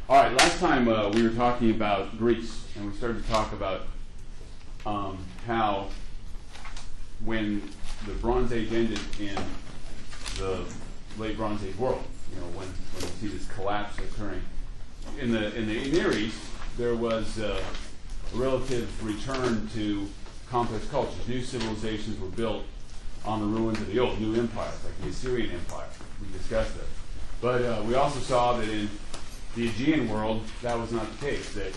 All right, last time we were talking about Greece, and we started to talk about how when the Bronze Age ended in the late Bronze Age world, when we see this collapse occurring in the Near East, there was a relative return to complex cultures. New civilizations were built on the ruins of the old, new empires, like the Assyrian Empire. We discussed that. But we also saw that in the Aegean world, that was not the case. That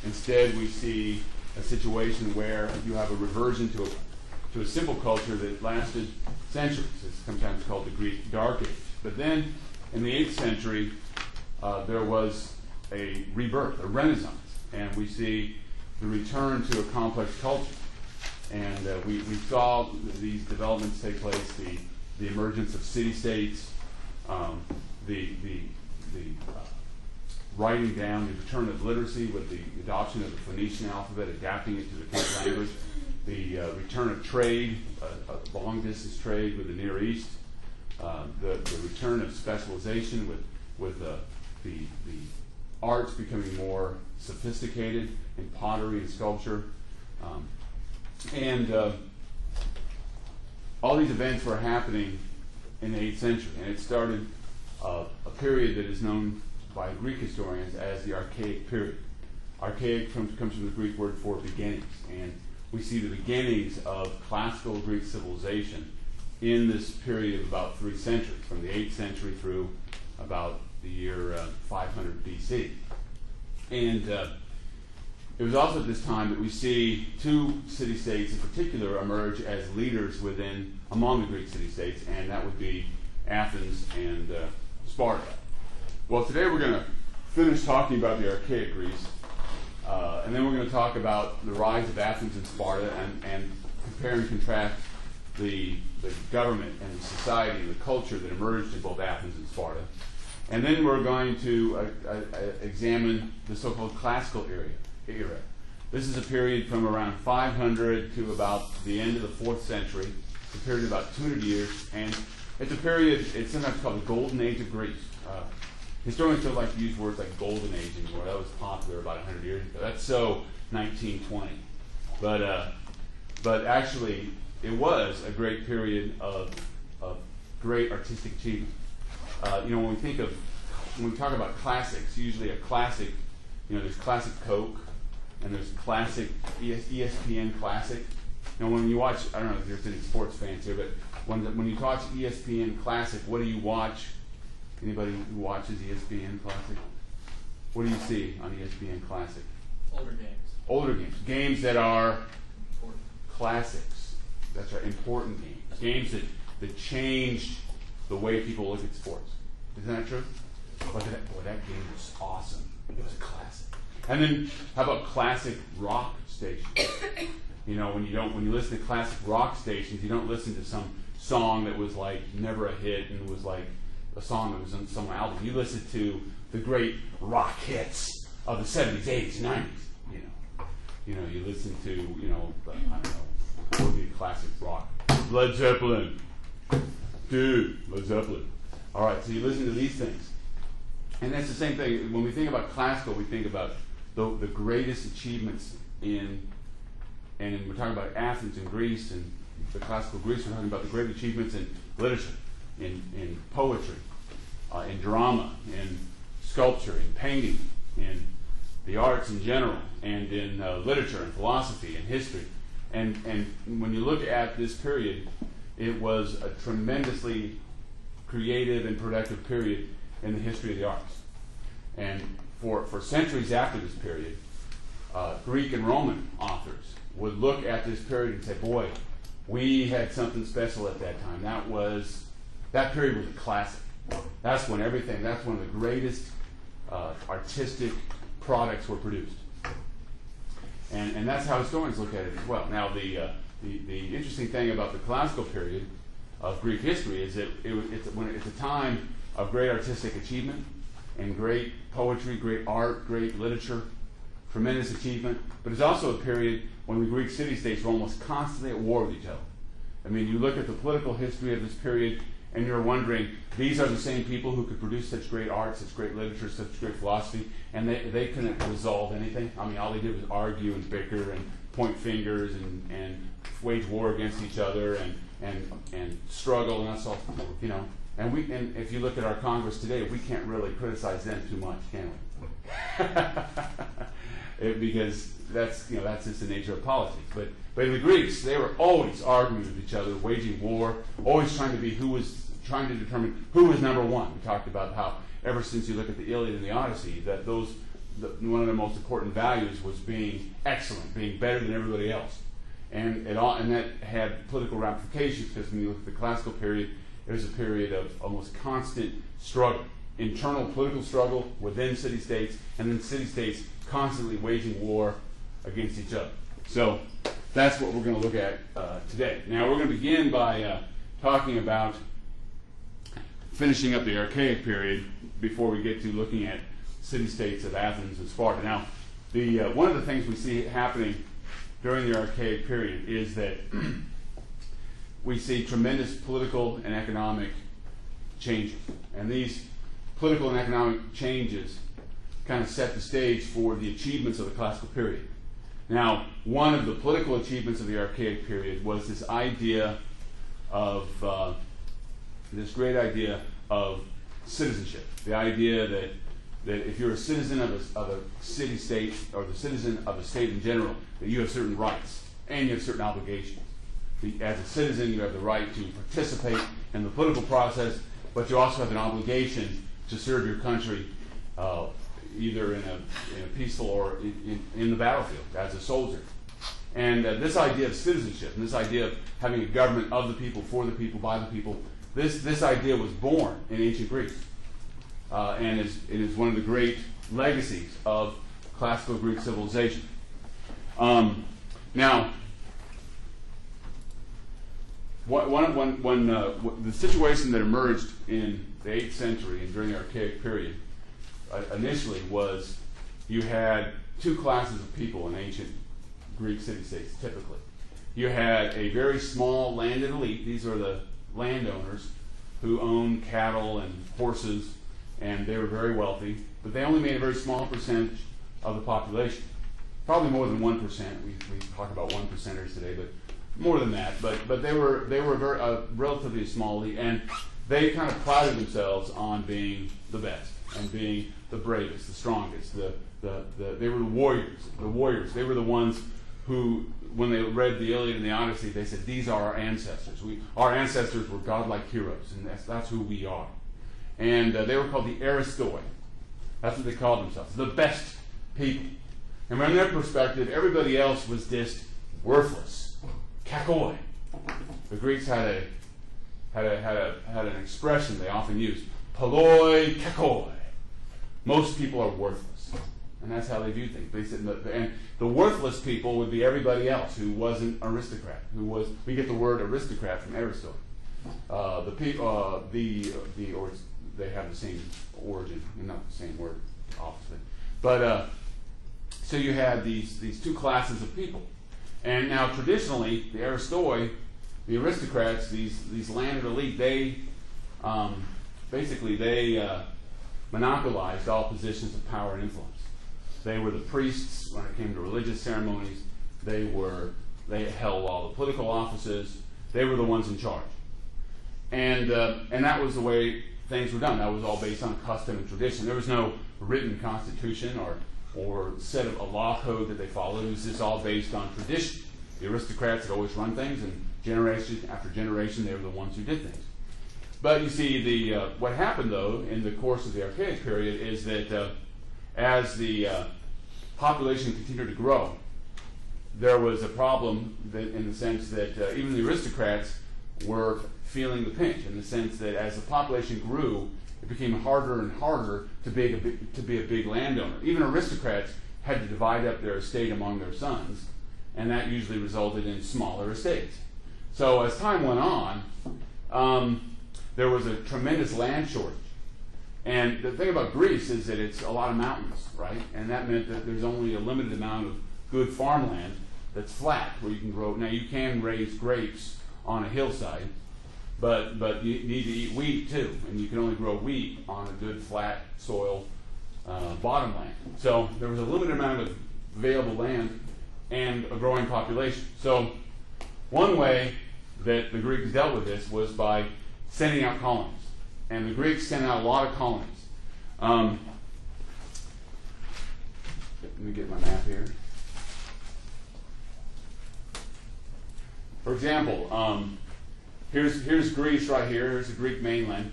instead we see a situation where you have a reversion to a simple culture that lasted centuries. It's sometimes called the Greek Dark Age. But then in the 8th century, there was a rebirth, a renaissance, and we see the return to a complex culture. And we saw these developments take place, the emergence of city-states, the writing down, the return of literacy with the adoption of the Phoenician alphabet, adapting it to the Greek language, the return of trade, long-distance trade with the Near East, the return of specialization with the arts becoming more sophisticated in pottery and sculpture. And all these events were happening in the 8th century, and it started a period that is known by Greek historians as the Archaic period. Archaic comes from the Greek word for beginnings, and we see the beginnings of classical Greek civilization in this period of about 3 centuries, from the 8th century through about the year 500 BC. And it was also at this time that we see 2 city-states in particular emerge as leaders among the Greek city-states, and that would be Athens and Sparta. Well, today we're going to finish talking about the Archaic Greece, and then we're going to talk about the rise of Athens and Sparta and compare and contrast the government and the society and the culture that emerged in both Athens and Sparta. And then we're going to examine the so-called classical era. This is a period from around 500 to about the end of the 4th century. It's a period of about 200 years, and it's a period, it's sometimes called the Golden Age of Greece. Historians don't like to use words like Golden Age anymore. That was popular about 100 years ago. That's so 1920. But actually, it was a great period of great artistic achievement. When we talk about classics, usually a classic, there's classic Coke, and there's classic ESPN classic. When you watch, I don't know if there's any sports fans here, but when you watch ESPN classic, what do you watch? Anybody who watches ESPN classic? What do you see on ESPN classic? Older games. Older games. Games that are important. Classics. That's right, important games. Games that changed the way people look at sports. Isn't that true? Boy, that game was awesome. It was a classic. And then, how about classic rock stations? When you listen to classic rock stations, you don't listen to some song that was like never a hit and was like a song that was on some album. You listen to the great rock hits of the 70s, 80s, 90s. You listen to I don't know, what would be classic rock? Led Zeppelin, dude, Led Zeppelin. All right, so you listen to these things, and that's the same thing. When we think about classical, we think about the greatest achievements and we're talking about Athens and Greece and the classical Greece. We're talking about the great achievements in literature, in poetry, in drama, in sculpture, in painting, in the arts in general, and in literature and philosophy and history. And when you look at this period, it was a tremendously creative and productive period in the history of the arts. And for centuries after this period, Greek and Roman authors would look at this period and say, boy, we had something special at that time. That period was a classic. That's when of the greatest artistic products were produced. And that's how historians look at it as well. Now, the interesting thing about the classical period of Greek history is that it's a time of great artistic achievement and great poetry, great art, great literature, tremendous achievement. But it's also a period when the Greek city-states were almost constantly at war with each other. I mean, you look at the political history of this period, and you're wondering, these are the same people who could produce such great art, such great literature, such great philosophy, and they couldn't resolve anything. I mean, all they did was argue and bicker and point fingers and wage war against each other and struggle, and that's all, you know. And if you look at our Congress today, we can't really criticize them too much, can we? Because that's just the nature of politics. But in the Greeks, they were always arguing with each other, waging war, always trying to determine who was number one. We talked about how ever since you look at the Iliad and the Odyssey, that one of the most important values was being excellent, being better than everybody else, and that had political ramifications, because when you look at the classical period, it was a period of almost constant struggle, internal political struggle within city-states, and then city-states constantly waging war against each other. So that's what we're going to look at today. Now we're going to begin by talking about finishing up the Archaic period before we get to looking at city-states of Athens and Sparta. Now, one of the things we see happening during the Archaic period is that we see tremendous political and economic changes. And these political and economic changes kind of set the stage for the achievements of the classical period. Now, one of the political achievements of the Archaic period was this idea of, this great idea of citizenship. The idea that if you're a citizen of a city-state, or the citizen of a state in general, that you have certain rights and you have certain obligations. As a citizen, you have the right to participate in the political process, but you also have an obligation to serve your country either in a peaceful or in the battlefield as a soldier. And this idea of citizenship, and this idea of having a government of the people, for the people, by the people, this idea was born in ancient Greece. And it is one of the great legacies of classical Greek civilization. Now, the situation that emerged in the 8th century and during the Archaic period initially was you had two classes of people in ancient Greek city-states, typically. You had a very small landed elite. These are the landowners who owned cattle and horses, and they were very wealthy, but they only made a very small percentage of the population. Probably more than 1%. We talk about 1%ers today, but more than that. But they were a relatively small elite, and they kind of prided themselves on being the best and being the bravest, the strongest. They were the warriors. The warriors. They were the ones who, when they read the Iliad and the Odyssey, they said, "These are our ancestors. Our ancestors were godlike heroes, and that's who we are." And they were called the Aristoi. That's what they called themselves, the best people. And from their perspective, everybody else was just worthless. Kakoi. The Greeks had an expression they often used. Poloi kakoi. Most people are worthless. And that's how they view things. They said, and the worthless people would be everybody else who wasn't aristocrat. We get the word aristocrat from Aristotle. They have the same origin, not the same word, obviously. But so you had these two classes of people. And now traditionally, the Aristoi, the aristocrats, these landed elite, they monopolized all positions of power and influence. They were the priests when it came to religious ceremonies. They held all the political offices. They were the ones in charge. And that was the way things were done. That was all based on custom and tradition. There was no written constitution or set of a law code that they followed. It was just all based on tradition. The aristocrats had always run things, and generation after generation, they were the ones who did things. But you see, what happened, though, in the course of the Archaic period is that as the population continued to grow, there was a problem in the sense that even the aristocrats were feeling the pinch, in the sense that as the population grew, it became harder and harder to be a big landowner. Even aristocrats had to divide up their estate among their sons, and that usually resulted in smaller estates. So as time went on, there was a tremendous land shortage. And the thing about Greece is that it's a lot of mountains, right? And that meant that there's only a limited amount of good farmland that's flat, where you can grow. Now, you can raise grapes on a hillside, but you need to eat wheat too, and you can only grow wheat on a good flat soil bottomland. So there was a limited amount of available land and a growing population. So one way that the Greeks dealt with this was by sending out colonies. And the Greeks sent out a lot of colonies. Let me get my map here. For example, here's Greece right here. Here's the Greek mainland.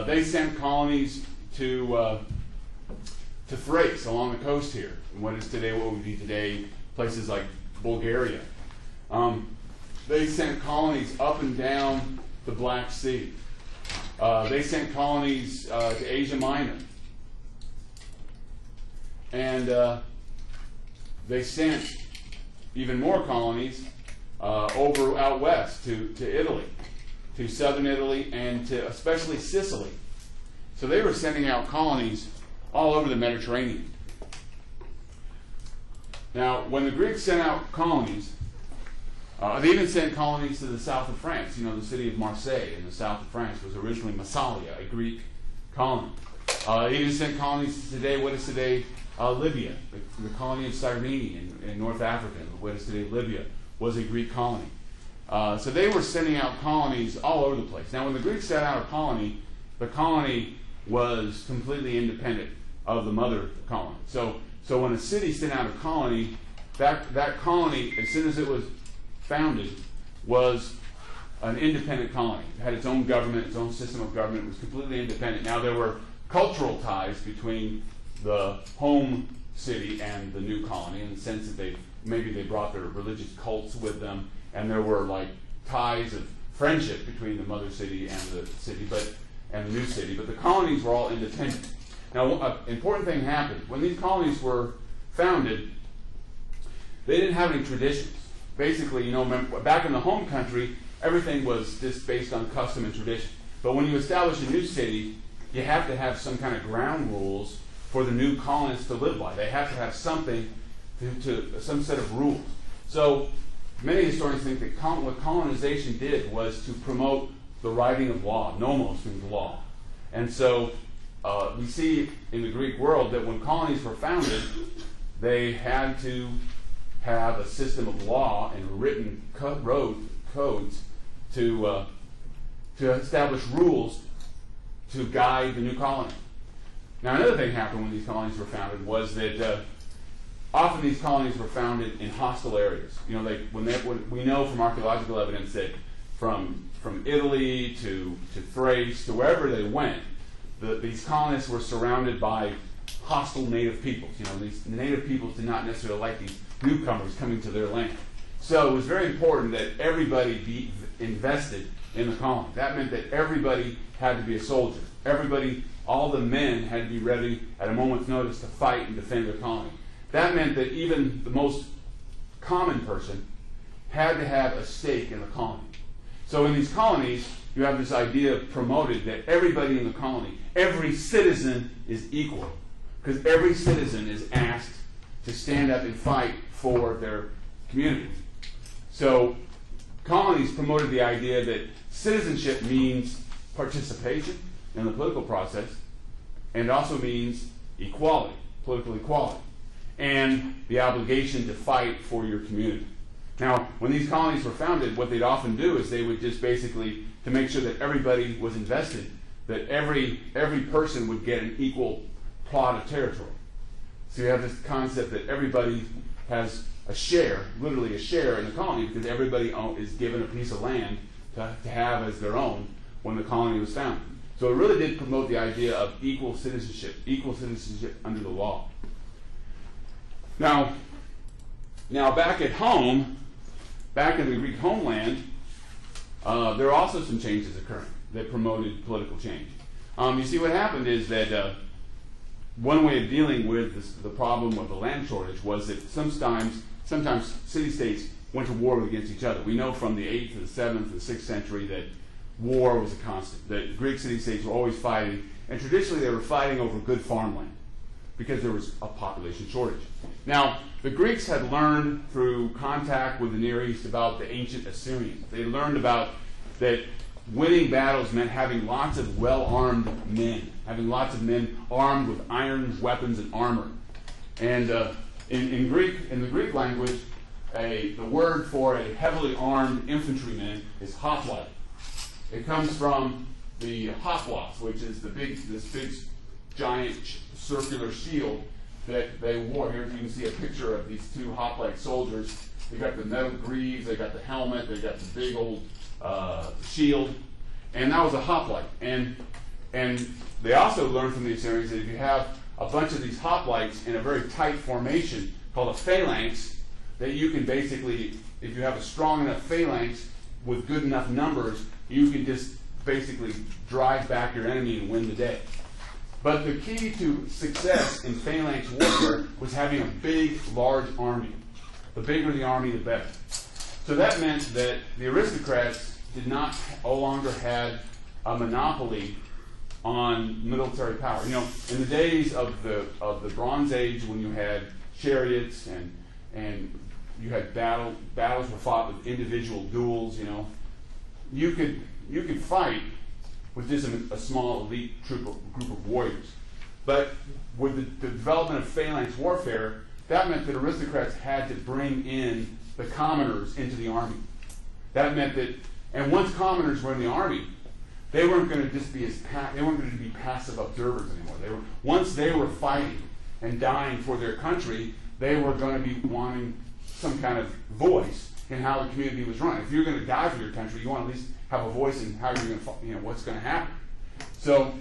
They sent colonies to Thrace along the coast here. What would be today, places like Bulgaria. They sent colonies up and down the Black Sea. They sent colonies to Asia Minor. And they sent even more colonies over out west to Italy, to southern Italy, and to especially Sicily. So they were sending out colonies all over the Mediterranean. Now, when the Greeks sent out colonies, they even sent colonies to the south of France. You know, the city of Marseille in the south of France was originally Massalia, a Greek colony. They even sent colonies to today, what is today Libya. The colony of Cyrene in North Africa, what is today Libya, was a Greek colony. So they were sending out colonies all over the place. Now, when the Greeks sent out a colony, the colony was completely independent of the mother colony. So when a city sent out a colony, that colony, as soon as it was founded, was an independent colony. It had its own government, its own system of government. It was completely independent. Now, there were cultural ties between the home city and the new colony, in the sense that maybe they brought their religious cults with them, and there were like ties of friendship between the mother city and the city, and the new city. But the colonies were all independent. Now, an important thing happened. When these colonies were founded, they didn't have any traditions. Basically, back in the home country, everything was just based on custom and tradition. But when you establish a new city, you have to have some kind of ground rules for the new colonists to live by. They have to have something, some set of rules. So many historians think that what colonization did was to promote the writing of law. Nomos means law. And so we see in the Greek world that when colonies were founded, they had to have a system of law and written codes to establish rules to guide the new colony. Now, another thing happened when these colonies were founded was that often these colonies were founded in hostile areas. We know from archaeological evidence that from Italy to Thrace to wherever they went, these colonists were surrounded by hostile native peoples. These native peoples did not necessarily like these newcomers coming to their land. So it was very important that everybody be invested in the colony. That meant that everybody had to be a soldier. All the men had to be ready at a moment's notice to fight and defend their colony. That meant that even the most common person had to have a stake in the colony. So in these colonies, you have this idea promoted that everybody in the colony, every citizen is equal, because every citizen is asked to stand up and fight for their community. So colonies promoted the idea that citizenship means participation in the political process, and it also means equality, political equality, and the obligation to fight for your community. Now, when these colonies were founded, what they'd often do is they would just basically, to make sure that everybody was invested, that every person would get an equal plot of territory. So you have this concept that everybody has a share, literally a share in the colony, because everybody is given a piece of land to have as their own when the colony was founded. So it really did promote the idea of equal citizenship under the law. Now back at home, back in the Greek homeland, there are also some changes occurring that promoted political change. You see, what happened is that one way of dealing with the problem of the land shortage was that sometimes city-states went to war against each other. We know from the 8th to the 7th to the 6th century that war was a constant, that Greek city-states were always fighting, and traditionally they were fighting over good farmland because there was a population shortage. Now, the Greeks had learned through contact with the Near East about the ancient Assyrians. They learned about that winning battles meant having lots of well-armed men, having lots of men armed with iron weapons and armor. And in the Greek language, the word for a heavily armed infantryman is hoplite. It comes from the hoplos, which is this big giant circular shield that they wore. Here you can see a picture of these two hoplite soldiers. They got the metal greaves, they got the helmet, they got the big old shield, and that was a hoplite. And they also learned from the Assyrians that if you have a bunch of these hoplites in a very tight formation called a phalanx, that you can basically, if you have a strong enough phalanx with good enough numbers, you can just basically drive back your enemy and win the day. But the key to success in phalanx warfare was having a big, large army. The bigger the army, the better. So that meant that the aristocrats no longer had a monopoly on military power. You know, in the days of the Bronze Age, when you had chariots and you had battles were fought with individual duels, you know, you could fight with just a small elite group of warriors. But with the development of phalanx warfare, that meant that aristocrats had to bring in the commoners into the army. That meant that, and once commoners were in the army, they weren't going to just be they weren't going to be passive observers anymore. Once they were fighting and dying for their country, they were going to be wanting some kind of voice in how the community was run. If you're going to die for your country, you want to at least have a voice in how you're going to, you know, what's going to happen. So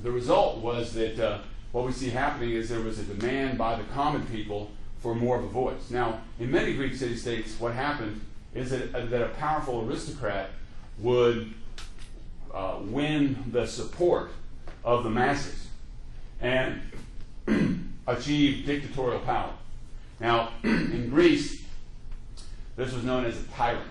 the result was that what we see happening is there was a demand by the common people for more of a voice. Now, in many Greek city-states, what happened is that a powerful aristocrat would win the support of the masses and achieve dictatorial power. Now, in Greece, this was known as a tyrant.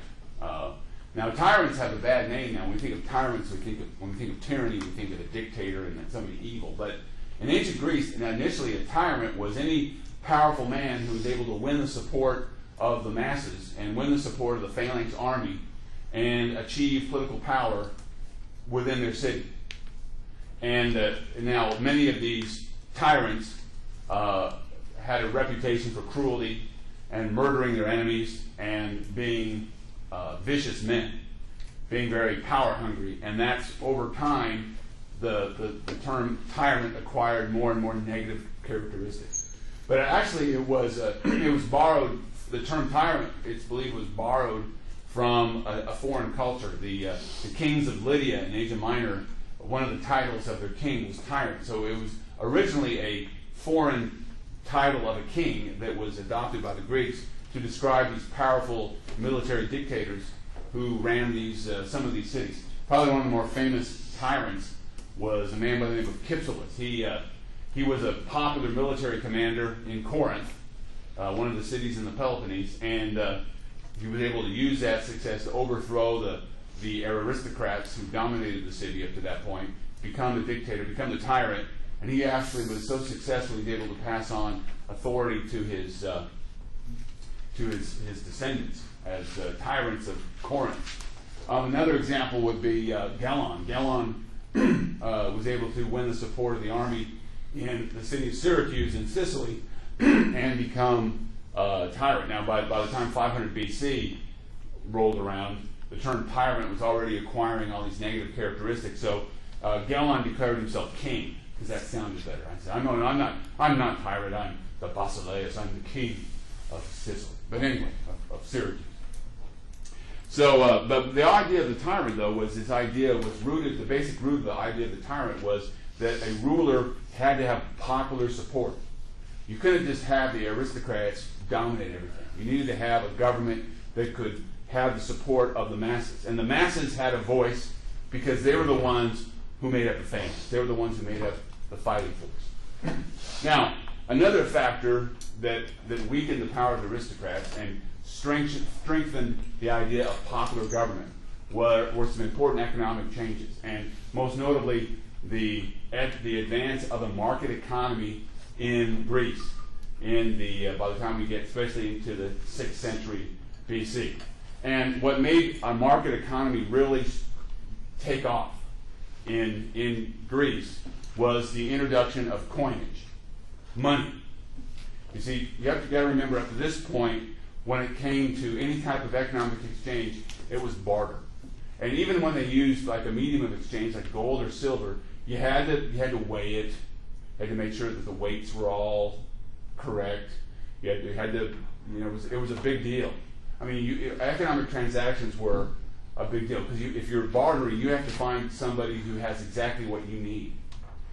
Now, tyrants have a bad name now. When we think of tyrants, when we think of tyranny, we think of a dictator and somebody evil. But in ancient Greece, initially a tyrant was any powerful man who was able to win the support of the masses and win the support of the phalanx army and achieve political power within their city. And now many of these tyrants had a reputation for cruelty and murdering their enemies and being vicious men, being very power hungry, and that's over time the term tyrant acquired more and more negative characteristics. But actually it was borrowed. The term tyrant, it's believed, was borrowed from a foreign culture. The kings of Lydia in Asia Minor, one of the titles of their king was tyrant. So it was originally a foreign title of a king that was adopted by the Greeks to describe these powerful military dictators who ran some of these cities. Probably one of the more famous tyrants was a man by the name of Kypselus. He was a popular military commander in Corinth, one of the cities in the Peloponnese, and he was able to use that success to overthrow the aristocrats who dominated the city up to that point, become the dictator, become the tyrant, and he actually was so successful he was able to pass on authority to his descendants as tyrants of Corinth. Another example would be Gelon. Gelon was able to win the support of the army in the city of Syracuse in Sicily and become a tyrant. Now, by the time 500 BC rolled around, the term tyrant was already acquiring all these negative characteristics. So Gelon declared himself king because that sounded better. I said, I'm not tyrant. I'm the Basileus. I'm the king of Sicily. But anyway, of Syracuse. So, but the idea of the tyrant, though, was this idea was rooted. The basic root of the idea of the tyrant was that a ruler had to have popular support. You couldn't just have the aristocrats dominate everything. You needed to have a government that could have the support of the masses. And the masses had a voice because they were the ones who made up the phalanx. They were the ones who made up the fighting force. Now, another factor that weakened the power of the aristocrats and strengthened the idea of popular government were some important economic changes. And most notably, the advance of a market economy in Greece by the time we get especially into the 6th century BC. And what made a market economy really take off in Greece was the introduction of coinage, money. You see, you got to remember up to this point, when it came to any type of economic exchange, it was barter. And even when they used like a medium of exchange, like gold or silver, you had to weigh it. You had to make sure that the weights were all correct. You had to, it was a big deal. I mean, economic transactions were a big deal because if you're bartering, you have to find somebody who has exactly what you need.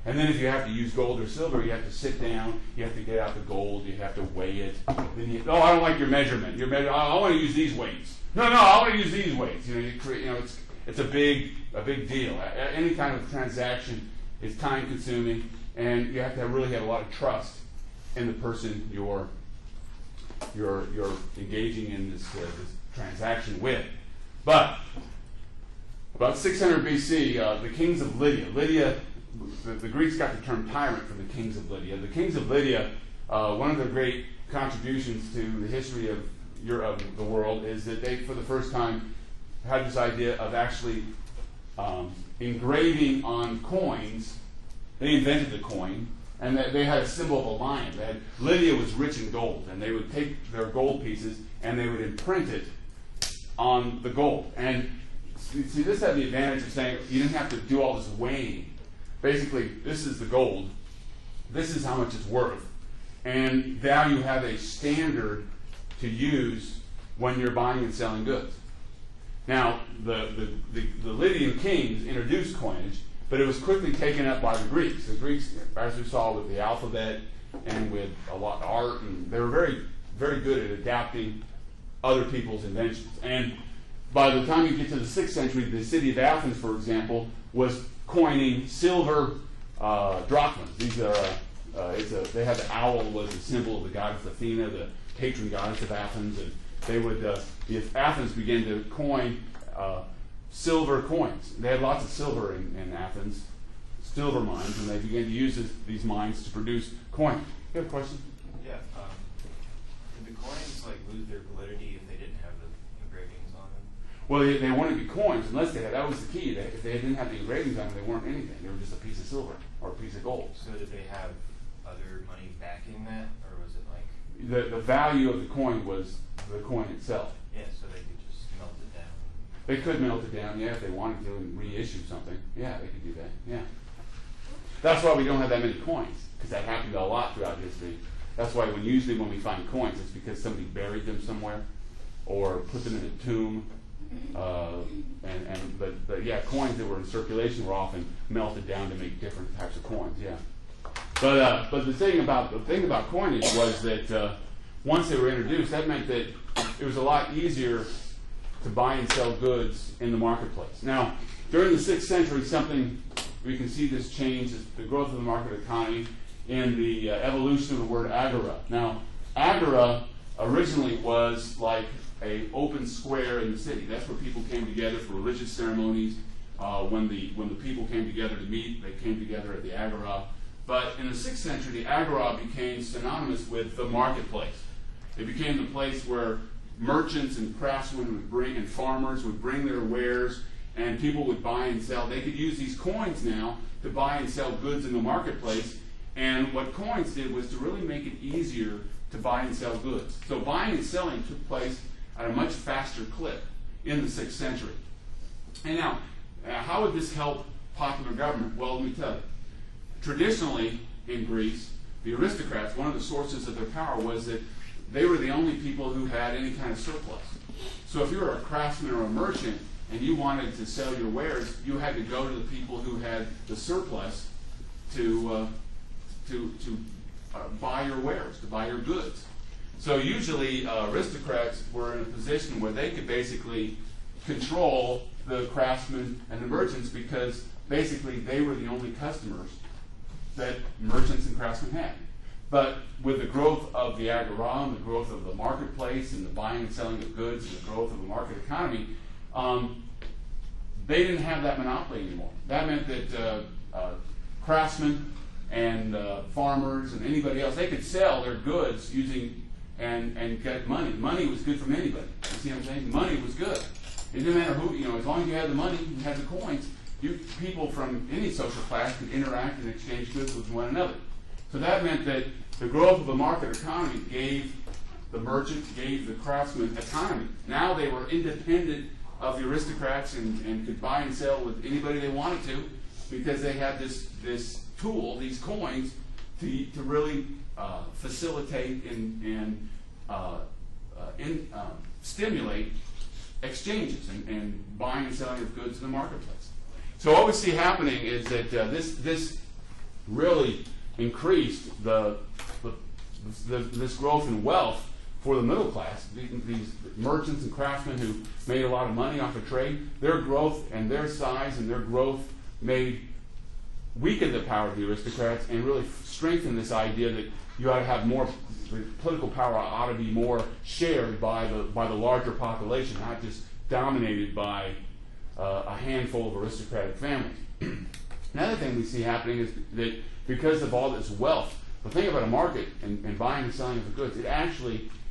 And then if you have to use gold or silver, you have to sit down, you have to get out the gold, you have to weigh it. Then I don't like your measurement. I want to use these weights. No, I want to use these weights. It's a big deal. Any kind of transaction is time consuming, and you have to really have a lot of trust in the person you're engaging in this transaction with. But about 600 BC, the kings of Lydia, the Greeks got the term tyrant from the kings of Lydia. The kings of Lydia, one of their great contributions to the history of the world is that they, for the first time, had this idea of actually engraving on coins. They invented the coin, and they had a symbol of a lion. Lydia was rich in gold, and they would take their gold pieces and they would imprint it on the gold. And see, this had the advantage of saying you didn't have to do all this weighing. Basically, this is the gold. This is how much it's worth. And now you have a standard to use when you're buying and selling goods. Now, the Lydian kings introduced coinage, but it was quickly taken up by the Greeks. The Greeks, as we saw with the alphabet and with a lot of art, and they were very, very good at adapting other people's inventions. And by the time you get to the 6th century, the city of Athens, for example, was coining silver drachmas. These are they had the owl was a symbol of the goddess Athena, the patron goddess of Athens, and they would if Athens began to coin silver coins. They had lots of silver in Athens, silver mines, and they began to use these mines to produce coin. You have a question? Yeah. Did the coins lose their validity if they didn't have the engravings on them? Well, they wouldn't be coins unless they had. That was the key. If they didn't have the engravings on them, they weren't anything. They were just a piece of silver or a piece of gold. So did they have other money backing that, or was it like the value of the coin was the coin itself? Yeah, so they could just melt it down. They could melt it down, yeah, if they wanted to, and reissue something. Yeah, they could do that. Yeah. That's why we don't have that many coins, because that happened a lot throughout history. That's why usually when we find coins, it's because somebody buried them somewhere or put them in a tomb. But yeah, coins that were in circulation were often melted down to make different types of coins. Yeah. But the thing about coinage was that once they were introduced, that meant that it was a lot easier to buy and sell goods in the marketplace. Now, during the 6th century, we can see this change, the growth of the market economy, in the evolution of the word agora. Now, agora originally was like an open square in the city. That's where people came together for religious ceremonies. When the people came together to meet, they came together at the agora. But in the 6th century, the agora became synonymous with the marketplace. It became the place where merchants and craftsmen and farmers would bring their wares, and people would buy and sell. They could use these coins now to buy and sell goods in the marketplace. And what coins did was to really make it easier to buy and sell goods. So buying and selling took place at a much faster clip in the 6th century. And now, how would this help popular government? Well, let me tell you. Traditionally, in Greece, the aristocrats, one of the sources of their power was that they were the only people who had any kind of surplus. So if you were a craftsman or a merchant and you wanted to sell your wares, you had to go to the people who had the surplus to buy your wares, to buy your goods. So usually aristocrats were in a position where they could basically control the craftsmen and the merchants because basically they were the only customers that merchants and craftsmen had. But with the growth of the agora and the growth of the marketplace and the buying and selling of goods and the growth of the market economy, they didn't have that monopoly anymore. That meant that craftsmen and farmers and anybody else, they could sell their goods using and get money. Money was good from anybody. You see what I'm saying? Money was good. It didn't matter who, as long as you had the money, you had the coins, people from any social class could interact and exchange goods with one another. So that meant that the growth of the market economy gave the merchant, gave the craftsman autonomy. Now they were independent of the aristocrats and could buy and sell with anybody they wanted to, because they had this tool, these coins, to really facilitate and stimulate exchanges and buying and selling of goods in the marketplace. So what we see happening is that this really increased this growth in wealth for the middle class. These merchants and craftsmen who made a lot of money off of trade, their growth and their size and their growth weakened the power of the aristocrats and really strengthened this idea that you ought to have more, political power ought to be more shared by the larger population, not just dominated by a handful of aristocratic families. Another thing we see happening is that because of all this wealth, the thing about a market and buying and selling of the goods,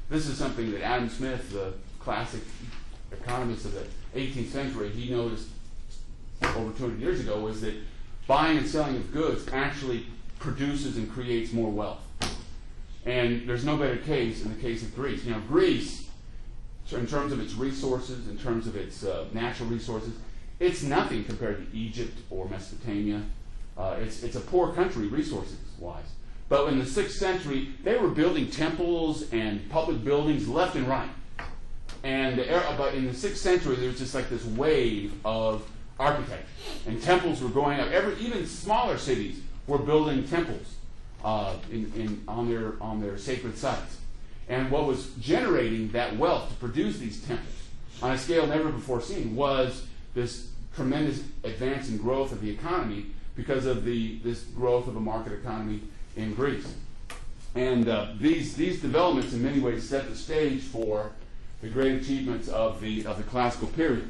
this is something that Adam Smith, the classic economist of the 18th century, he noticed over 200 years ago, was that buying and selling of goods actually produces and creates more wealth. And there's no better case in the case of Greece. You know, Greece, in terms of its resources, in terms of its natural resources, it's nothing compared to Egypt or Mesopotamia. It's a poor country resources-wise. But in the 6th century, they were building temples and public buildings left and right. But in the 6th century, there was just like this wave of architecture. And temples were going up. Even smaller cities were building temples on their sacred sites. And what was generating that wealth to produce these temples on a scale never before seen was this tremendous advance in growth of the economy because of this growth of a market economy in Greece. And these developments in many ways set the stage for the great achievements of the classical period.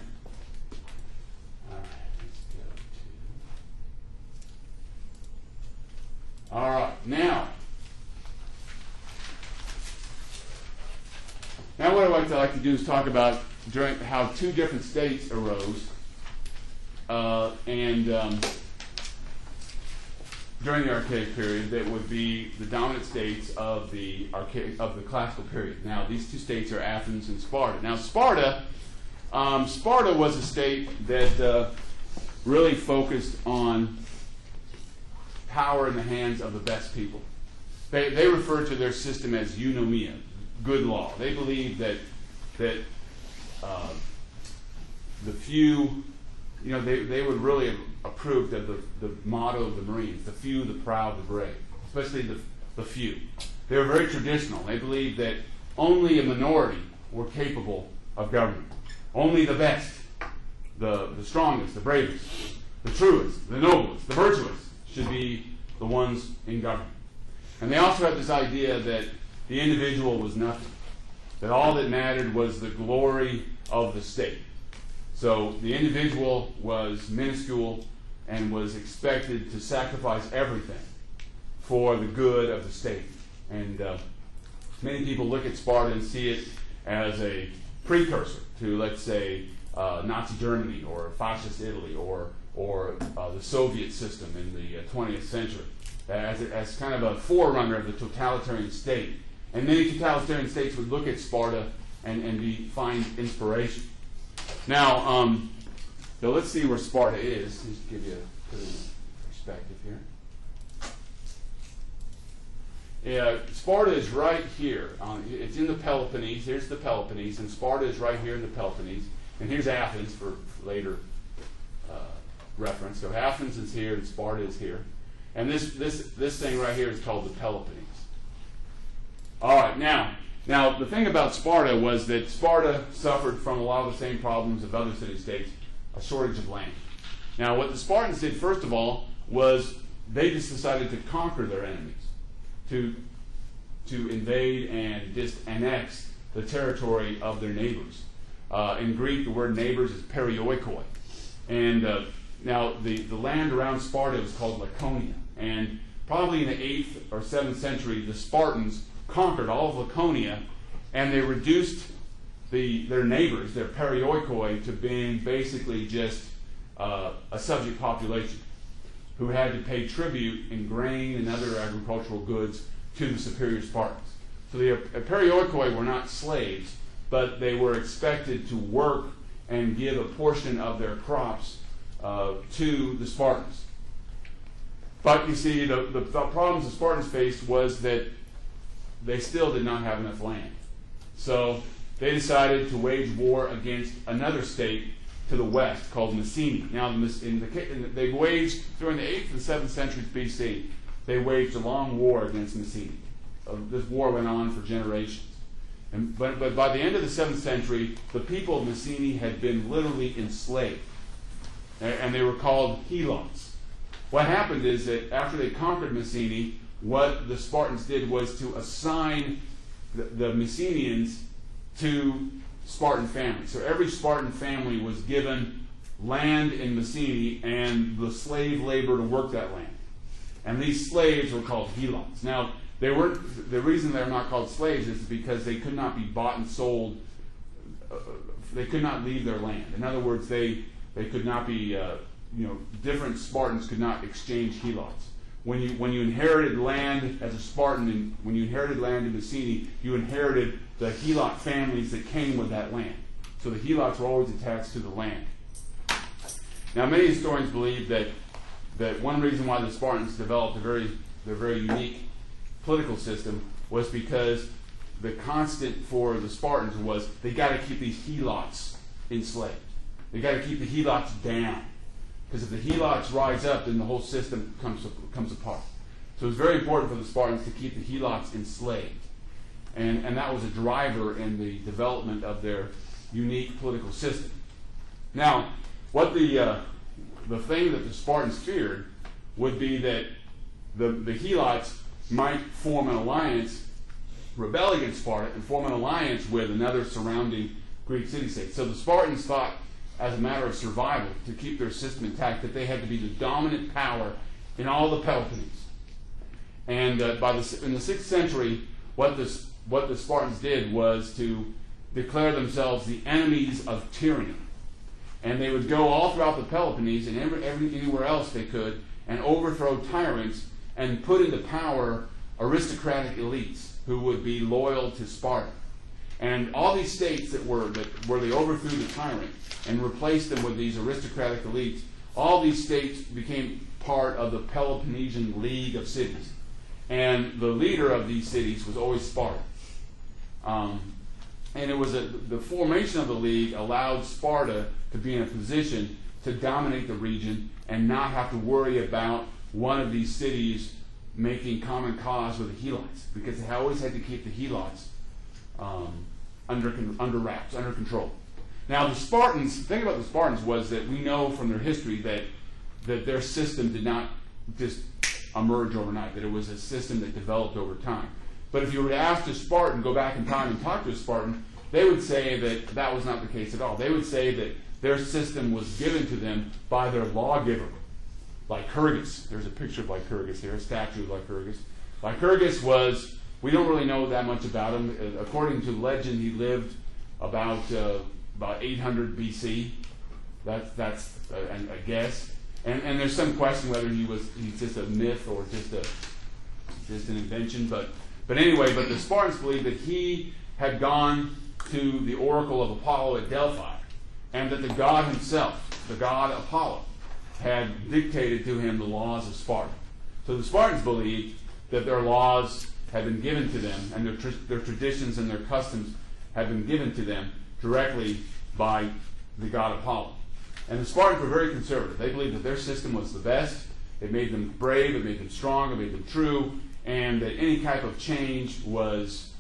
All right, now what I'd like to do is talk about how two different states arose during the Archaic period that would be the dominant states of the classical period. Now, these two states are Athens and Sparta. Now, Sparta was a state that really focused on power in the hands of the best people. They referred to their system as eunomia, good law. They believed that the few, they would really have approved of the motto of the Marines, the few, the proud, the brave, especially the few. They were very traditional. They believed that only a minority were capable of government. Only the best, the strongest, the bravest, the truest, the noblest, the virtuous should be the ones in government. And they also had this idea that the individual was nothing, that all that mattered was the glory of the state. So the individual was minuscule and was expected to sacrifice everything for the good of the state. And many people look at Sparta and see it as a precursor to, let's say, Nazi Germany or fascist Italy or the Soviet system in the 20th century, as kind of a forerunner of the totalitarian state. And many totalitarian states would look at Sparta and find inspiration. Now, so let's see where Sparta is. Just to give you a perspective here. Yeah, Sparta is right here. It's in the Peloponnese. Here's the Peloponnese, and Sparta is right here in the Peloponnese. And here's Athens for later reference. So Athens is here, and Sparta is here. And this thing right here is called the Peloponnese. All right, now the thing about Sparta was that Sparta suffered from a lot of the same problems of other city-states, a shortage of land. Now, what the Spartans did, first of all, was they just decided to conquer their enemies, to invade and just annex the territory of their neighbors. In Greek, the word neighbors is perioikoi. And now the land around Sparta was called Laconia. And probably in the 8th or 7th century, the Spartans conquered all of Laconia, and they reduced their neighbors, their perioikoi, to being basically just a subject population who had to pay tribute in grain and other agricultural goods to the superior Spartans. So the perioikoi were not slaves, but they were expected to work and give a portion of their crops to the Spartans. But you see, the problems the Spartans faced was that they still did not have enough land. So they decided to wage war against another state to the west called Mycenae. Now, they waged, during the 8th and 7th centuries BC, they waged a long war against Mycenae. This war went on for generations. But by the end of the 7th century, the people of Mycenae had been literally enslaved. And they were called helots. What happened is that after they conquered Mycenae, what the Spartans did was to assign the Mycenaeans to Spartan families. So every Spartan family was given land in Mycenae and the slave labor to work that land. And these slaves were called helots. Now, the reason they're not called slaves is because they could not be bought and sold. They could not leave their land. In other words, they could not be, different Spartans could not exchange helots. When you inherited land as a Spartan, and when you inherited land in Mycenae, you inherited the helot families that came with that land. So the helots were always attached to the land. Now, many historians believe that one reason why the Spartans developed their very unique political system was because the constant for the Spartans was they got to keep these helots enslaved. They got to keep the helots down. Because if the helots rise up, then the whole system comes apart. So it was very important for the Spartans to keep the helots enslaved. And that was a driver in the development of their unique political system. Now, what the thing that the Spartans feared would be that the helots might form an alliance, rebel against Sparta, and form an alliance with another surrounding Greek city-state. So the Spartans thought, as a matter of survival, to keep their system intact, that they had to be the dominant power in all the Peloponnese. And in the 6th century, what the Spartans did was to declare themselves the enemies of tyranny. And they would go all throughout the Peloponnese and anywhere else they could and overthrow tyrants and put into power aristocratic elites who would be loyal to Sparta. And all these states where they overthrew the tyrant and replaced them with these aristocratic elites, all these states became part of the Peloponnesian League of Cities. And the leader of these cities was always Sparta. And it was the formation of the league allowed Sparta to be in a position to dominate the region and not have to worry about one of these cities making common cause with the helots, because they always had to keep the helots under wraps, under control. Now, the thing about the Spartans was that we know from their history that their system did not just emerge overnight, that it was a system that developed over time. But if you were to ask a Spartan, go back in time and talk to a Spartan, they would say that was not the case at all. They would say that their system was given to them by their lawgiver, Lycurgus. There's a picture of Lycurgus here, a statue of Lycurgus. Lycurgus we don't really know that much about him. According to legend, he lived about 800 BC. That's a guess. And there's some question whether he's just a myth or just an invention. But anyway, the Spartans believed that he had gone to the oracle of Apollo at Delphi, and that the god himself, the god Apollo, had dictated to him the laws of Sparta. So the Spartans believed that their laws had been given to them, and their traditions and their customs had been given to them directly by the god Apollo. And the Spartans were very conservative. They believed that their system was the best. It made them brave, it made them strong, it made them true, and that any type of change was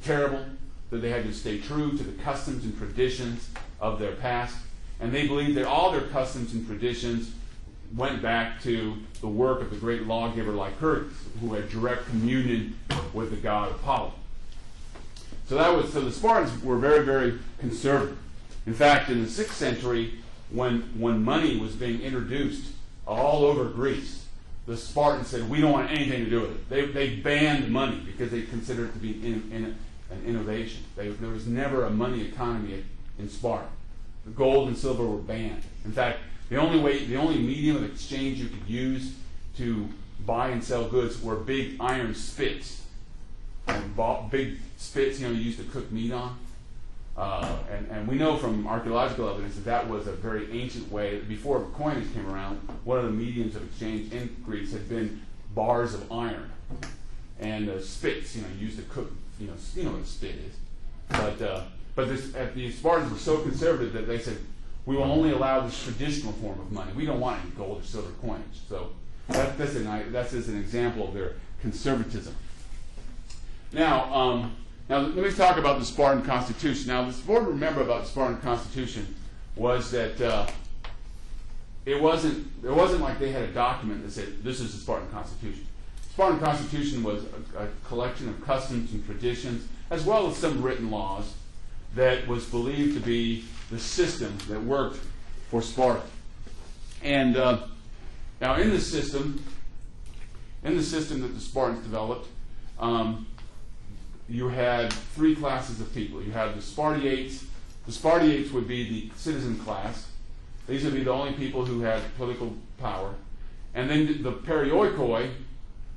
terrible, that they had to stay true to the customs and traditions of their past. And they believed that all their customs and traditions went back to the work of the great lawgiver Lycurgus, who had direct communion with the god Apollo. So the Spartans were very, very conservative. In fact, in the 6th century, when money was being introduced all over Greece, the Spartans said, we don't want anything to do with it. They banned money because they considered it to be an innovation. There was never a money economy in Sparta. The gold and silver were banned. In fact, The only medium of exchange you could use to buy and sell goods were big iron spits. And big spits, you used to cook meat on. And we know from archaeological evidence that was a very ancient way. Before coinage came around, one of the mediums of exchange in Greece had been bars of iron. And spits, used to cook, you know what a spit is. But the Spartans were so conservative that they said, we will only allow this traditional form of money. We don't want any gold or silver coinage. So that's just an example of their conservatism. Now let me talk about the Spartan Constitution. Now, what's important to remember about the Spartan Constitution was that it wasn't like they had a document that said, this is the Spartan Constitution. The Spartan Constitution was a collection of customs and traditions, as well as some written laws that was believed to be the system that worked for Sparta. And now in the system that the Spartans developed, you had three classes of people. You had the Spartiates. The Spartiates would be the citizen class. These would be the only people who had political power. And then the Perioikoi,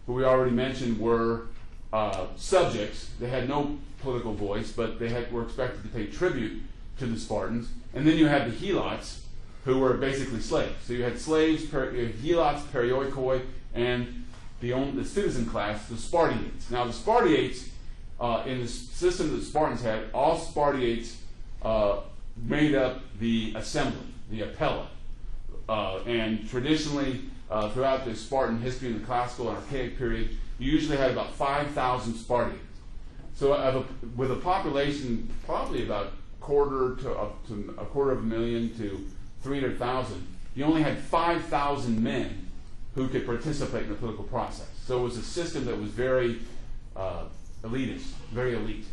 who we already mentioned, were subjects. They had no political voice, but they were expected to pay tribute to the Spartans. And then you had the Helots, who were basically slaves. So you had slaves, you had Helots, Perioikoi, and the citizen class, the Spartiates. Now the Spartiates, in the system that the Spartans had, all Spartiates made up the assembly, the Apella. And traditionally, throughout the Spartan history in the classical and archaic period, you usually had about 5,000 Spartians. So with a population probably about a quarter of a million to 300,000, you only had 5,000 men who could participate in the political process. So it was a system that was very elitist, very elite.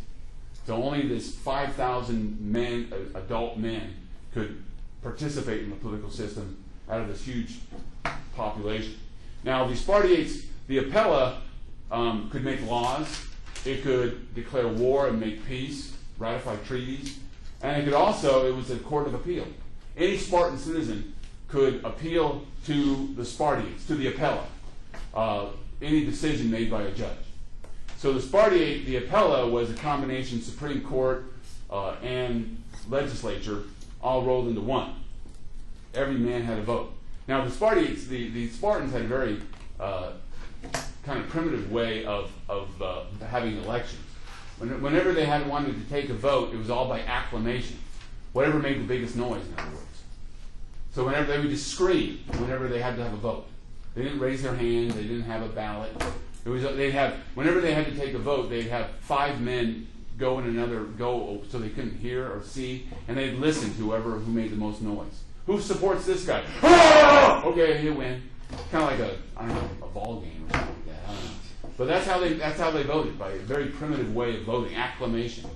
So only this 5,000 men, adult men, could participate in the political system out of this huge population. Now the Spartiates, the Apella, could make laws. It could declare war and make peace, ratify treaties, and it was a court of appeal. Any Spartan citizen could appeal to the Spartiates, to the Apella, any decision made by a judge. So the Apella was a combination Supreme Court and legislature all rolled into one. Every man had a vote. Now the Spartiates, the Spartans had a very kind of primitive way of having elections. Whenever they wanted to take a vote, it was all by acclamation. Whatever made the biggest noise, in other words. So whenever they would just scream, whenever they had to have a vote. They didn't raise their hand, they didn't have a ballot. Whenever they had to take a vote, they'd have 5 men go so they couldn't hear or see, and they'd listen to who made the most noise. Who supports this guy? Ah! Okay, he'll win. Kind of like a ball game or something like that. I don't know. But that's how they voted, by a very primitive way of voting, acclamation.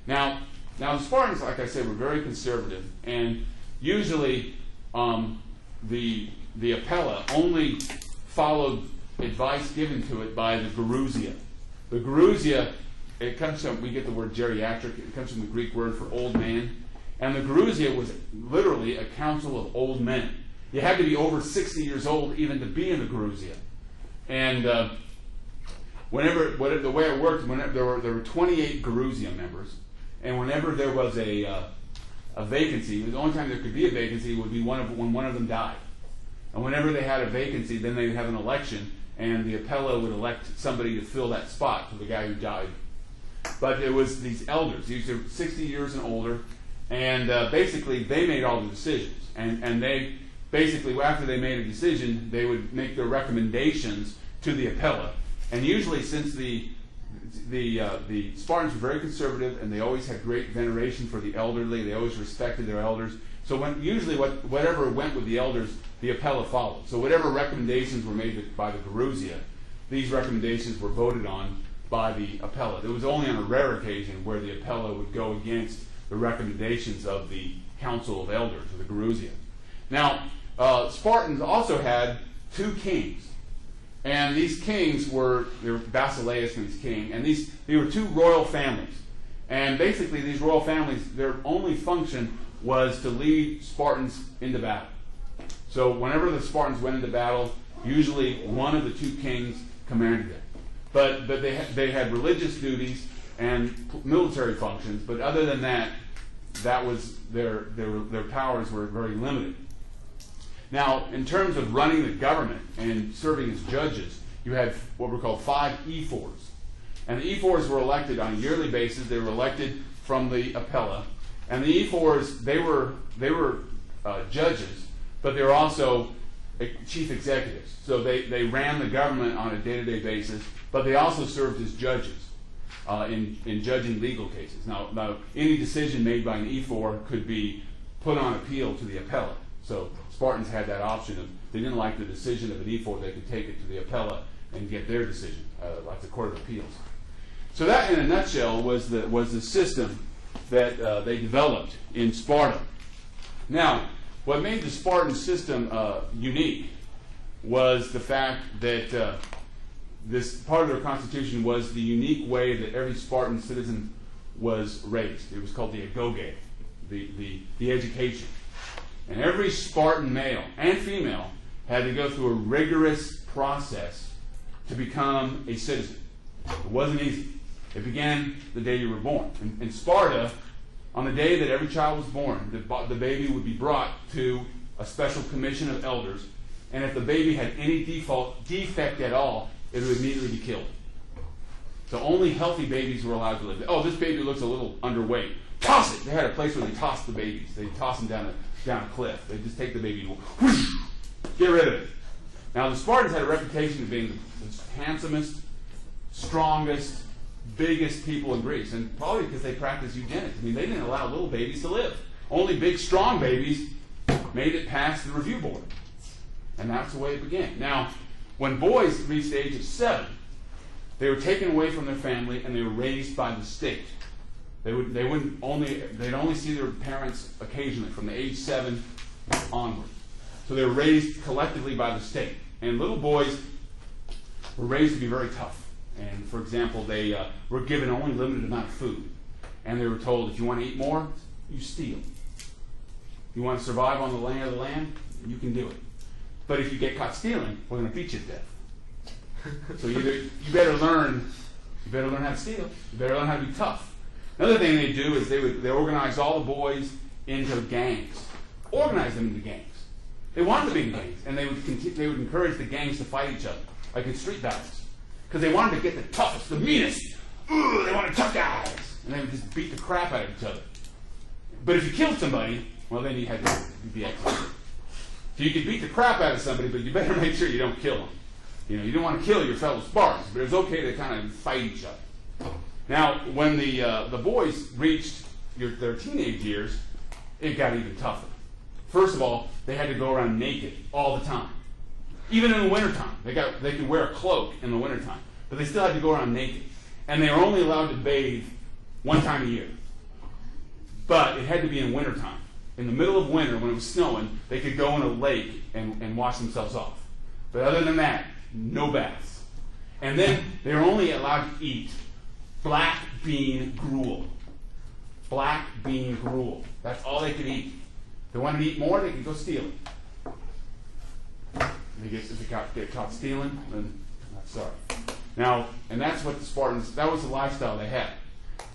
Now the Spartans, like I said, were very conservative, and usually the Apella only followed advice given to it by the Gerousia. The Gerousia, we get the word geriatric, it comes from the Greek word for old man, and the Gerousia was literally a council of old men. You had to be over 60 years old even to be in the Gerousia. And the way it worked, there were 28 Gerousia members, and whenever there was a vacancy, the only time there could be a vacancy would be when one of them died. And whenever they had a vacancy, then they would have an election, and the Apella would elect somebody to fill that spot for the guy who died. But it was these elders, these are 60 years and older, and basically they made all the decisions. And they basically, after they made a decision, they would make their recommendations to the Apella. And usually, since the Spartans were very conservative, and they always had great veneration for the elderly, they always respected their elders. So whatever went with the elders, the Apella followed. So whatever recommendations were made by the Gerousia, these recommendations were voted on by the Apella. It was only on a rare occasion where the Apella would go against the recommendations of the Council of Elders, or the Gerousia. Now, Spartans also had 2 kings. And these kings Basileus means king, and they were 2 royal families. And basically these royal families, their only function was to lead Spartans into battle. So whenever the Spartans went into battle, usually one of the two kings commanded them. But they had religious duties and military functions. But other than that, that was their powers were very limited. Now, in terms of running the government and serving as judges, you had what were called 5 ephors. And the ephors were elected on a yearly basis. They were elected from the Apella. And the ephors, they were judges, but they were also chief executives. So they ran the government on a day-to-day basis, but they also served as judges in judging legal cases. Now, any decision made by an ephor could be put on appeal to the Apella. So Spartans had that option of, they didn't like the decision of an ephor, they could take it to the Apella and get their decision, like the Court of Appeals. So that, in a nutshell, was the system that they developed in Sparta. Now, what made the Spartan system unique was the fact that this part of their constitution was the unique way that every Spartan citizen was raised. It was called the agoge, the education. And every Spartan male and female had to go through a rigorous process to become a citizen. It wasn't easy. It began the day you were born. In Sparta, on the day that every child was born, the baby would be brought to a special commission of elders, and if the baby had any defect at all, it would immediately be killed. So only healthy babies were allowed to live. Oh, this baby looks a little underweight. Toss it! They had a place where they tossed the babies. They toss them down a cliff. They just take the baby and whoosh, get rid of it. Now, the Spartans had a reputation of being the handsomest, strongest, biggest people in Greece, and probably because they practiced eugenics. I mean, they didn't allow little babies to live. Only big, strong babies made it past the review board. And that's the way it began. Now, when boys reached the age of 7, they were taken away from their family and they were raised by the state. They'd only see their parents occasionally from the age 7 onward. So they were raised collectively by the state. And little boys were raised to be very tough. And for example, they were given only a limited amount of food. And they were told, if you want to eat more, you steal. If you want to survive on the land, you can do it. But if you get caught stealing, we're going to beat you to death. So you better learn how to steal. You better learn how to be tough. Another thing they do is they organize all the boys into gangs. Organize them into gangs. They wanted to be in gangs, and they would encourage the gangs to fight each other, like in street battles. Because they wanted to get the toughest, the meanest. Ooh, they wanted tough guys. And they would just beat the crap out of each other. But if you killed somebody, well, then you had to be executed. So you could beat the crap out of somebody, but you better make sure you don't kill them. You don't want to kill your fellow Spartans, but it's okay to kind of fight each other. Now, when the boys reached their teenage years, it got even tougher. First of all, they had to go around naked all the time. Even in the wintertime. They could wear a cloak in the wintertime, but they still had to go around naked. And they were only allowed to bathe one time a year. But it had to be in wintertime. In the middle of winter, when it was snowing, they could go in a lake and wash themselves off. But other than that, no baths. And then they were only allowed to eat black bean gruel. Black bean gruel. That's all they could eat. If they wanted to eat more, they could go steal it. If they get caught stealing, then I'm sorry. Now, and that's what the Spartans, that was the lifestyle they had.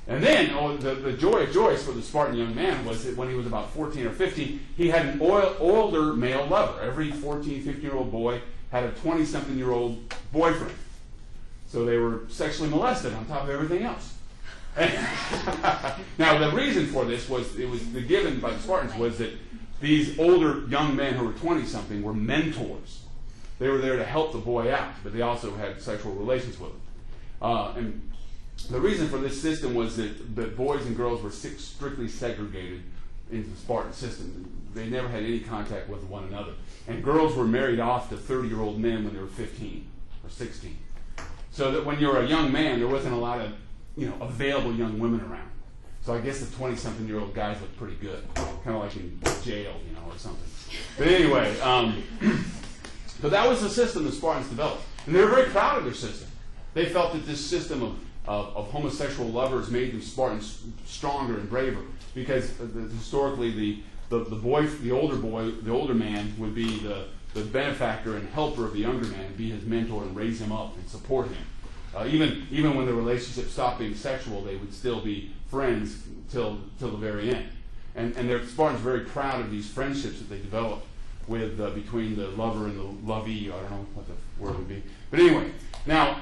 And then, the joy of joys for the Spartan young man was that when he was about 14 or 15, he had an older male lover. Every 14, 15-year-old boy had a 20-something-year-old boyfriend. So they were sexually molested on top of everything else. Now, the reason for this was, the given by the Spartans was that these older young men who were 20-something were mentors. They were there to help the boy out, but they also had sexual relations with him. And the reason for this system was that boys and girls were strictly segregated into the Spartan system. They never had any contact with one another. And girls were married off to 30-year-old men when they were 15 or 16. So that when you were a young man, there wasn't a lot of available young women around. So I guess the 20-something-year-old guys looked pretty good, kind of like in jail, or something. But anyway, so that was the system the Spartans developed. And they were very proud of their system. They felt that this system of homosexual lovers made the Spartans stronger and braver because historically the older man would be the benefactor and helper of the younger man, and be his mentor and raise him up and support him. Even when the relationship stopped being sexual, they would still be friends till the very end. And the Spartans were very proud of these friendships that they developed with between the lover and the lovey. I don't know what the word would be. But anyway, now,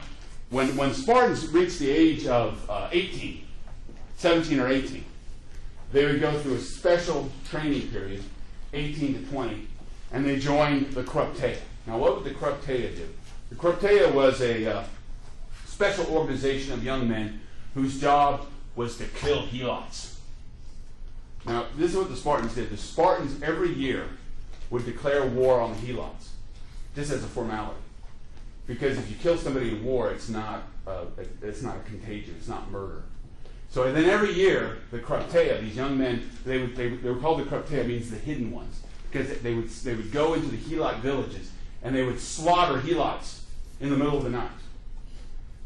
when Spartans reached the age of 17 or 18, they would go through a special training period, 18 to 20, and they joined the Crupteia. Now, what would the Crupteia do? The Crupteia was a special organization of young men whose job was to kill helots. Now, this is what the Spartans did. The Spartans every year would declare war on the helots, just as a formality. Because if you kill somebody in war, it's not a contagion, it's not murder. So then every year, the Crupteia, these young men, they were called the Crupteia, means the hidden ones, because they would go into the helot villages and they would slaughter helots in the middle of the night.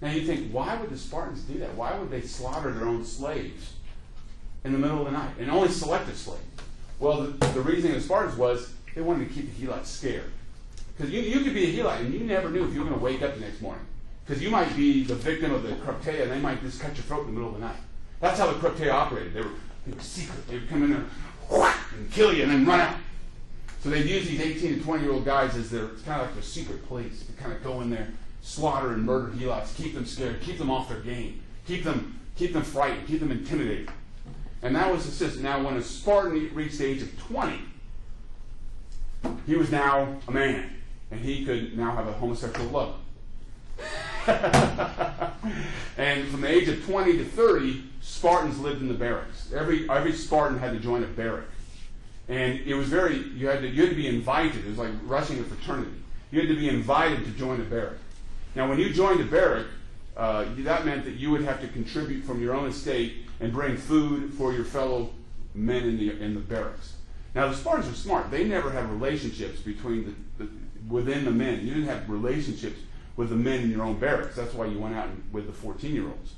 Now you think, why would the Spartans do that? Why would they slaughter their own slaves in the middle of the night, and only selective slaves? Well, the reasoning of the Spartans was they wanted to keep the helots scared. Because you could be a helot and you never knew if you were going to wake up the next morning. Because you might be the victim of the Crupteia and they might just cut your throat in the middle of the night. That's how the Crupteia operated. They were secret. They would come in there and kill you and then run out. So they'd use these 18 to 20-year-old guys as it's kind of like their secret police to kind of go in there, slaughter and murder helots, keep them scared, keep them off their game, keep them frightened, keep them intimidated. And that was the system. Now, when a Spartan reached the age of 20, he was now a man, and he could now have a homosexual lover. And from the age of 20 to 30, Spartans lived in the barracks. Every Spartan had to join a barrack. And it was you had to be invited. It was like rushing a fraternity. You had to be invited to join a barrack. Now, when you joined a barrack, that meant that you would have to contribute from your own estate and bring food for your fellow men in the barracks. Now, the Spartans were smart. They never had relationships within the men. You didn't have relationships with the men in your own barracks. That's why you went out with the 14-year-olds.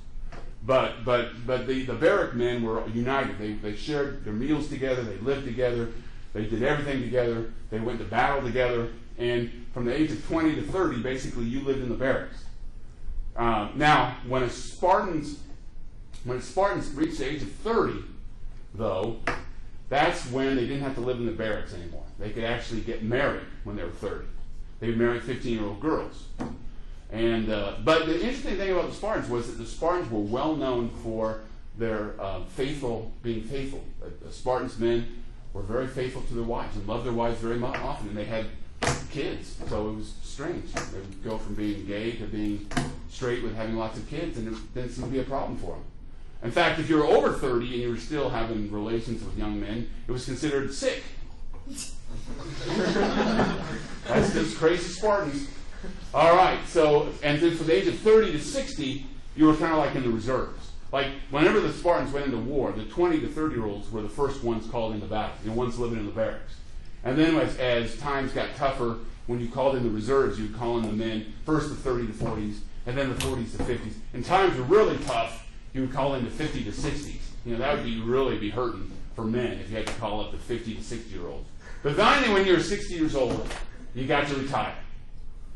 But the barrack men were united. They shared their meals together. They lived together. They did everything together. They went to battle together. And from the age of 20 to 30, basically, you lived in the barracks. Now, when Spartans reached the age of 30, though, that's when they didn't have to live in the barracks anymore. They could actually get married when they were 30. They would marry 15-year-old girls. And but the interesting thing about the Spartans was that the Spartans were well known for their being faithful. The Spartans men were very faithful to their wives and loved their wives very often, and they had kids, so it was strange. They would go from being gay to being straight with having lots of kids, and it didn't seem to be a problem for them. In fact, if you were over 30 and you were still having relations with young men, it was considered sick. That's just crazy Spartans. All right, so, and then from the age of 30 to 60, you were kind of like in the reserves. Like, whenever the Spartans went into war, the 20 to 30-year-olds were the first ones called into battle, the ones living in the barracks. And then as times got tougher, when you called in the reserves, you'd call in the men, first the 30 to 40s, and then the 40s to 50s. And times were really tough, you would call in the 50 to 60s. That would really be hurting for men if you had to call up the 50 to 60-year-olds. But finally, when you were 60 years old, you got to retire.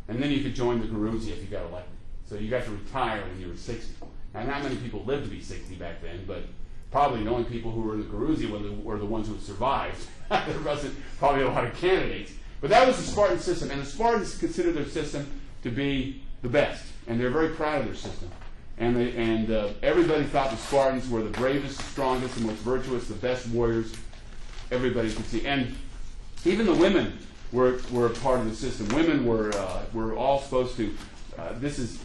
And then you could join the Gerousia if you got elected. So you got to retire when you were 60. Now, not many people lived to be 60 back then, but probably the only people who were in the Gerousia were the ones who survived. There wasn't probably a lot of candidates. But that was the Spartan system, and the Spartans considered their system to be the best, and they're very proud of their system. And everybody thought the Spartans were the bravest, the strongest, the most virtuous, the best warriors everybody could see. And even the women were a part of the system. Women were all supposed to. This is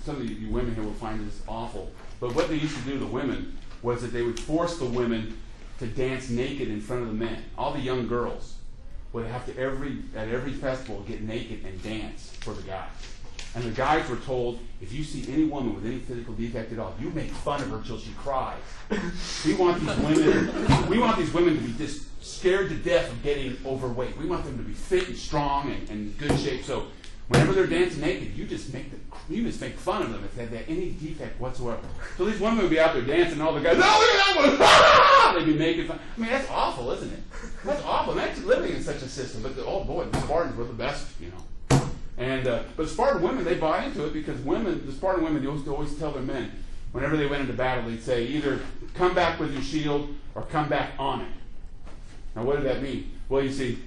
some of you women here will find this awful. But what they used to do, the women, was that they would force the women to dance naked in front of the men. All the young girls would have to at every festival get naked and dance for the guys. And the guys were told, if you see any woman with any physical defect at all, you make fun of her till she cries. We want these women to be just scared to death of getting overweight. We want them to be fit and strong and in good shape. So Whenever they're dancing naked, you just make fun of them if they have any defect whatsoever. So these women would be out there dancing, and all the guys, oh, look at that one! Ah! They'd be making fun. I mean, that's awful, isn't it? That's awful. Imagine living in such a system. But oh boy, the Spartans were the best, you know. And but Spartan women, they buy into it because the Spartan women used to always tell their men, whenever they went into battle, they'd say either come back with your shield or come back on it. Now, what did that mean? Well, you see,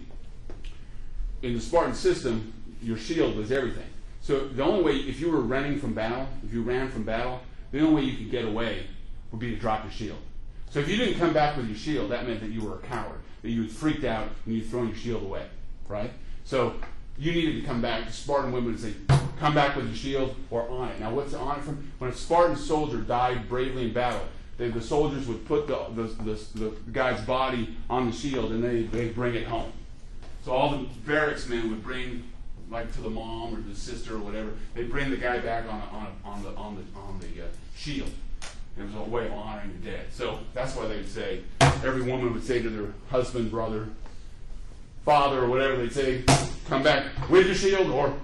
in the Spartan system, your shield was everything. So the only way, if you were running from battle, if you ran from battle, the only way you could get away would be to drop your shield. So if you didn't come back with your shield, that meant that you were a coward, that you had freaked out and you'd thrown your shield away, right? So you needed to come back. The Spartan women would say, come back with your shield or on it. Now, what's on it from? When a Spartan soldier died bravely in battle, the soldiers would put the guy's body on the shield and they'd bring it home. So all the barracks men would bring, like to the mom or the sister or whatever, they'd bring the guy back on the shield. It was a way of honoring the dead. So that's why they'd say, every woman would say to their husband, brother, father, or whatever, they'd say, come back with your shield or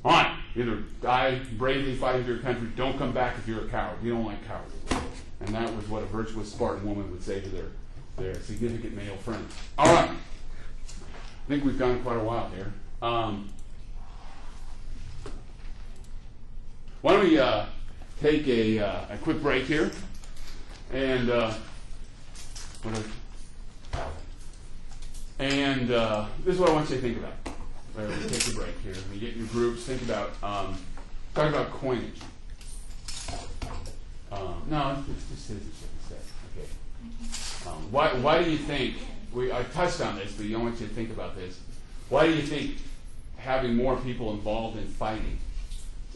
on it. Either die bravely fighting for your country, don't come back if you're a coward. We don't like cowards. And that was what a virtuous Spartan woman would say to their significant male friends. All right. I think we've gone quite a while here. Why don't we take a quick break here? And this is what I want you to think about. We take a break here. We get in your groups. Think about talk about coinage. No, it's just citizenship instead. Okay. Why do you think? I touched on this, but I want you to think about this. Why do you think having more people involved in fighting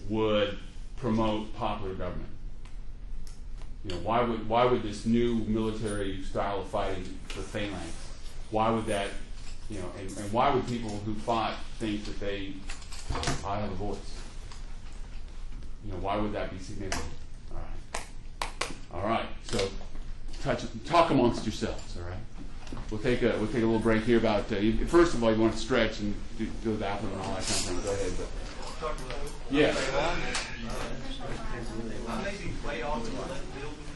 would promote popular government? You know, why would this new military style of fighting, the phalanx, why would that, you know, and why would people who fought think that they ought to have a voice? You know, why would that be significant? All right. So talk amongst yourselves. All right. We'll take a little break here. About first of all, you want to stretch and do the bathroom and all that kind of thing. Go ahead. But, yeah.